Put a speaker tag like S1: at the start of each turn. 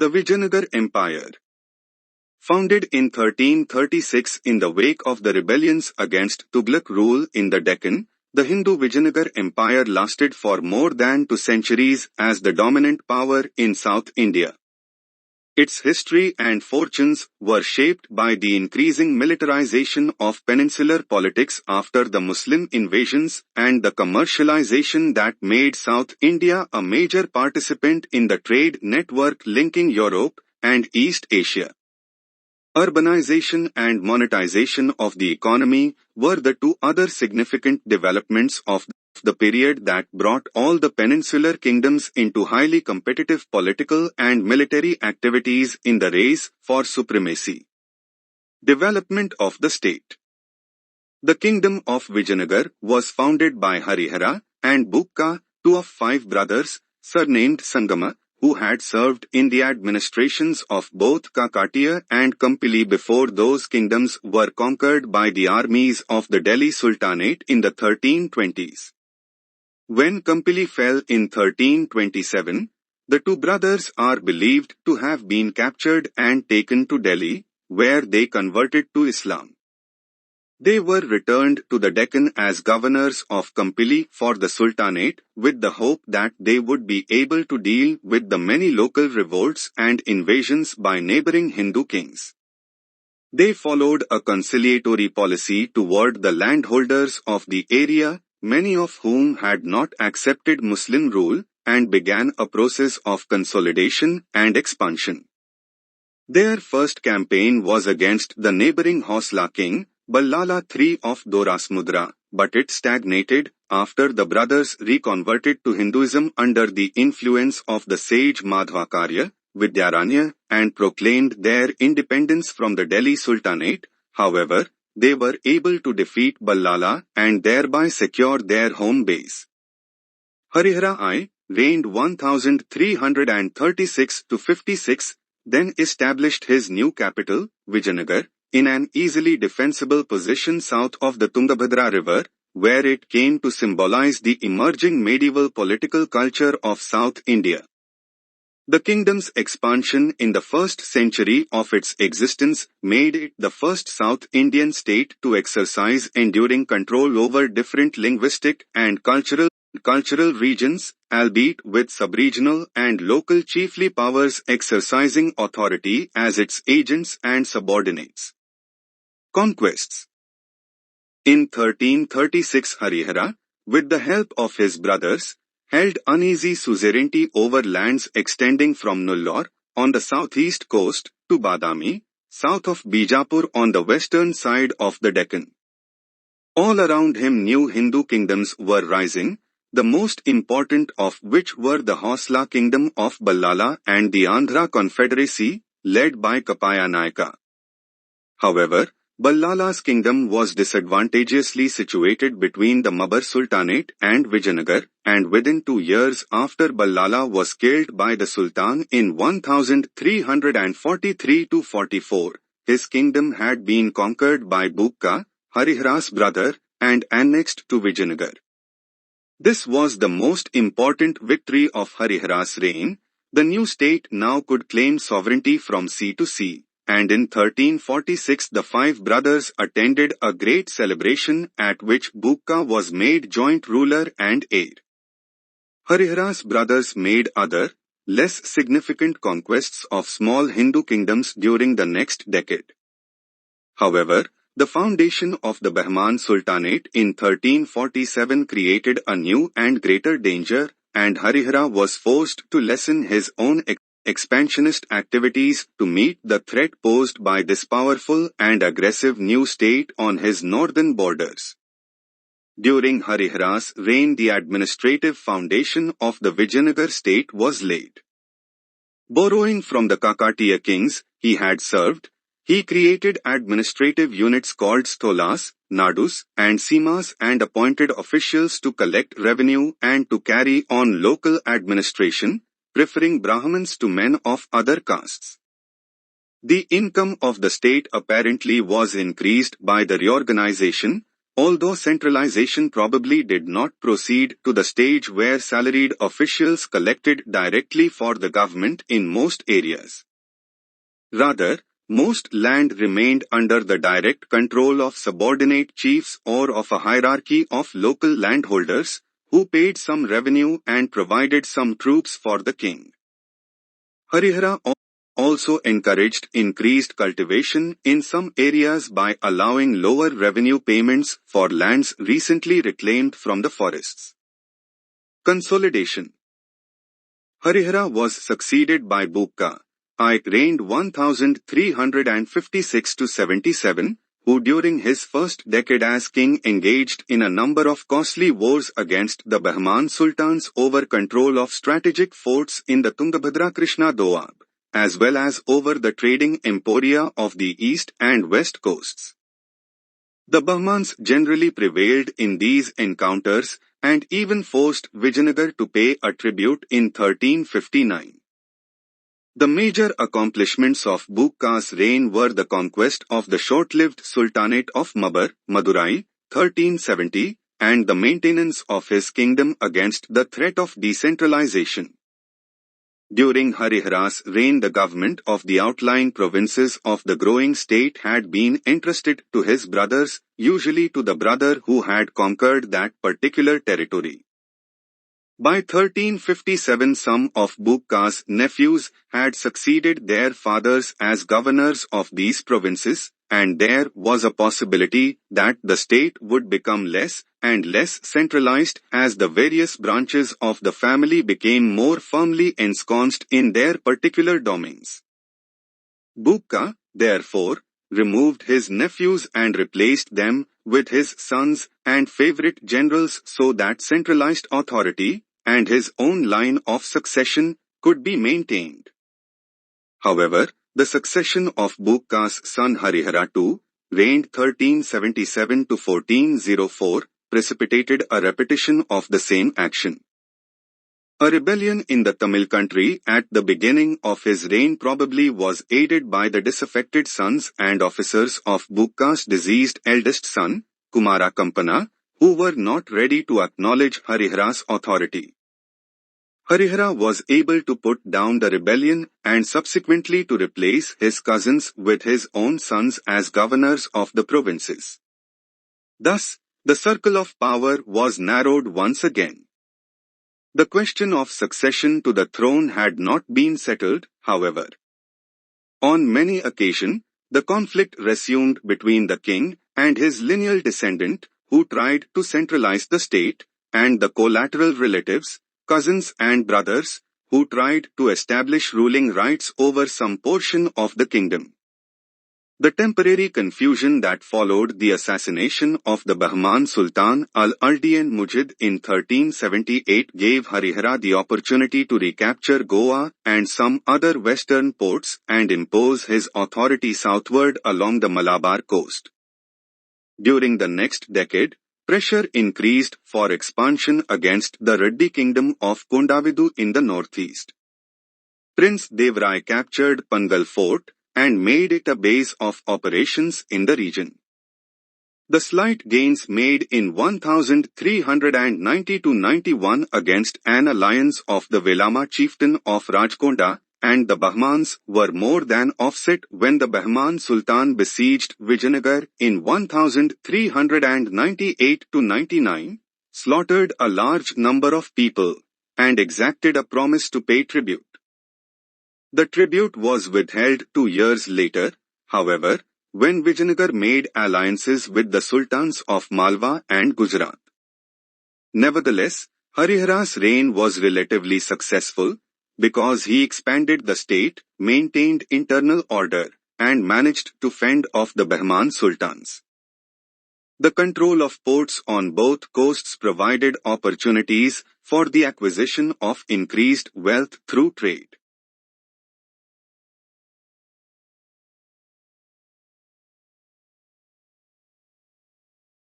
S1: The Vijayanagar Empire. Founded in 1336 in the wake of the rebellions against Tughlaq rule in the Deccan, the Hindu Vijayanagar Empire lasted for more than 2 centuries as the dominant power in South India. Its history and fortunes were shaped by the increasing militarization of peninsular politics after the Muslim invasions and the commercialization that made South India a major participant in the trade network linking Europe and East Asia. Urbanization and monetization of the economy were the 2 other significant developments of the period that brought all the peninsular kingdoms into highly competitive political and military activities in the race for supremacy. Development of the state. The kingdom of Vijayanagar was founded by Harihara and Bukka, 2 of 5 brothers, surnamed Sangama, who had served in the administrations of both Kakatiya and Kompili before those kingdoms were conquered by the armies of the Delhi Sultanate in the 1320s. When Kompili fell in 1327, the 2 brothers are believed to have been captured and taken to Delhi, where they converted to Islam. They were returned to the Deccan as governors of Kompili for the Sultanate with the hope that they would be able to deal with the many local revolts and invasions by neighboring Hindu kings. They followed a conciliatory policy toward the landholders of the area, many of whom had not accepted Muslim rule, and began a process of consolidation and expansion. Their first campaign was against the neighboring Hosla king, Ballala III of Dorasmudra, but it stagnated after the brothers reconverted to Hinduism under the influence of the sage Madhvakarya, Vidyaranya, and proclaimed their independence from the Delhi Sultanate. However, they were able to defeat Ballala and thereby secure their home base. Harihara I reigned 1336 to 56, then established his new capital, Vijayanagar, in an easily defensible position south of the Tungabhadra river, where it came to symbolize the emerging medieval political culture of South India. The kingdom's expansion in the first century of its existence made it the first South Indian state to exercise enduring control over different linguistic and cultural regions, albeit with sub-regional and local chiefly powers exercising authority as its agents and subordinates. Conquests. In 1336 Harihara, with the help of his brothers, held uneasy suzerainty over lands extending from Nullor, on the southeast coast, to Badami, south of Bijapur on the western side of the Deccan. All around him new Hindu kingdoms were rising, the most important of which were the Hosla kingdom of Ballala and the Andhra Confederacy, led by Kapaya Nayaka. However, Ballala's kingdom was disadvantageously situated between the Mabar Sultanate and Vijayanagar, and within 2 years after Ballala was killed by the Sultan in 1343-44, his kingdom had been conquered by Bukka, Harihara's brother, and annexed to Vijayanagar. This was the most important victory of Harihara's reign. The new state now could claim sovereignty from sea to sea. And in 1346 the 5 brothers attended a great celebration at which Bukka was made joint ruler and heir. Harihara's brothers made other, less significant conquests of small Hindu kingdoms during the next decade. However, the foundation of the Bahman Sultanate in 1347 created a new and greater danger, and Harihara was forced to lessen his own expansionist activities to meet the threat posed by this powerful and aggressive new state on his northern borders. During Harihara's reign, the administrative foundation of the Vijayanagar state was laid. Borrowing from the Kakatiya kings he had served, he created administrative units called stolas, nadus, and simas and appointed officials to collect revenue and to carry on local administration, preferring Brahmins to men of other castes. The income of the state apparently was increased by the reorganization, although centralization probably did not proceed to the stage where salaried officials collected directly for the government in most areas. Rather, most land remained under the direct control of subordinate chiefs or of a hierarchy of local landholders, who paid some revenue and provided some troops for the king. Harihara also encouraged increased cultivation in some areas by allowing lower revenue payments for lands recently reclaimed from the forests. Consolidation. Harihara was succeeded by Bukka. I reigned 1356 to 77, who during his first decade as king engaged in a number of costly wars against the Bahman sultans over control of strategic forts in the Tungabhadra-Krishna Doab, as well as over the trading emporia of the east and west coasts. The Bahmans generally prevailed in these encounters and even forced Vijayanagar to pay a tribute in 1359. The major accomplishments of Bukka's reign were the conquest of the short-lived Sultanate of Mabar, Madurai, 1370, and the maintenance of his kingdom against the threat of decentralization. During Harihara's reign, the government of the outlying provinces of the growing state had been entrusted to his brothers, usually to the brother who had conquered that particular territory. By 1357, some of Bukka's nephews had succeeded their fathers as governors of these provinces, and there was a possibility that the state would become less and less centralized as the various branches of the family became more firmly ensconced in their particular domains. Bukka, therefore, removed his nephews and replaced them with his sons and favorite generals so that centralized authority and his own line of succession could be maintained. However, the succession of Bukka's son Harihara II, reigned 1377 to 1404, precipitated a repetition of the same action. A rebellion in the Tamil country at the beginning of his reign probably was aided by the disaffected sons and officers of Bukka's deceased eldest son, Kumara Kampana, who were not ready to acknowledge Harihara's authority. Harihara was able to put down the rebellion and subsequently to replace his cousins with his own sons as governors of the provinces. Thus, the circle of power was narrowed once again. The question of succession to the throne had not been settled, however. On many occasions, the conflict resumed between the king and his lineal descendant, who tried to centralize the state, and the collateral relatives, cousins and brothers, who tried to establish ruling rights over some portion of the kingdom. The temporary confusion that followed the assassination of the Bahman Sultan al-Aldian Mujid in 1378 gave Harihara the opportunity to recapture Goa and some other western ports and impose his authority southward along the Malabar coast. During the next decade, pressure increased for expansion against the Reddy kingdom of Kondavidu in the northeast. Prince Devrai captured Pangal fort and made it a base of operations in the region. The slight gains made in 1390–91 against an alliance of the Velama chieftain of Rajkonda and the Bahmans were more than offset when the Bahman Sultan besieged Vijayanagar in 1398–99, slaughtered a large number of people, and exacted a promise to pay tribute. The tribute was withheld 2 years later, however, when Vijayanagar made alliances with the sultans of Malwa and Gujarat. Nevertheless, Harihara's reign was relatively successful because he expanded the state, maintained internal order, and managed to fend off the Bahman sultans. The control of ports on both coasts provided opportunities for the acquisition of increased wealth through trade.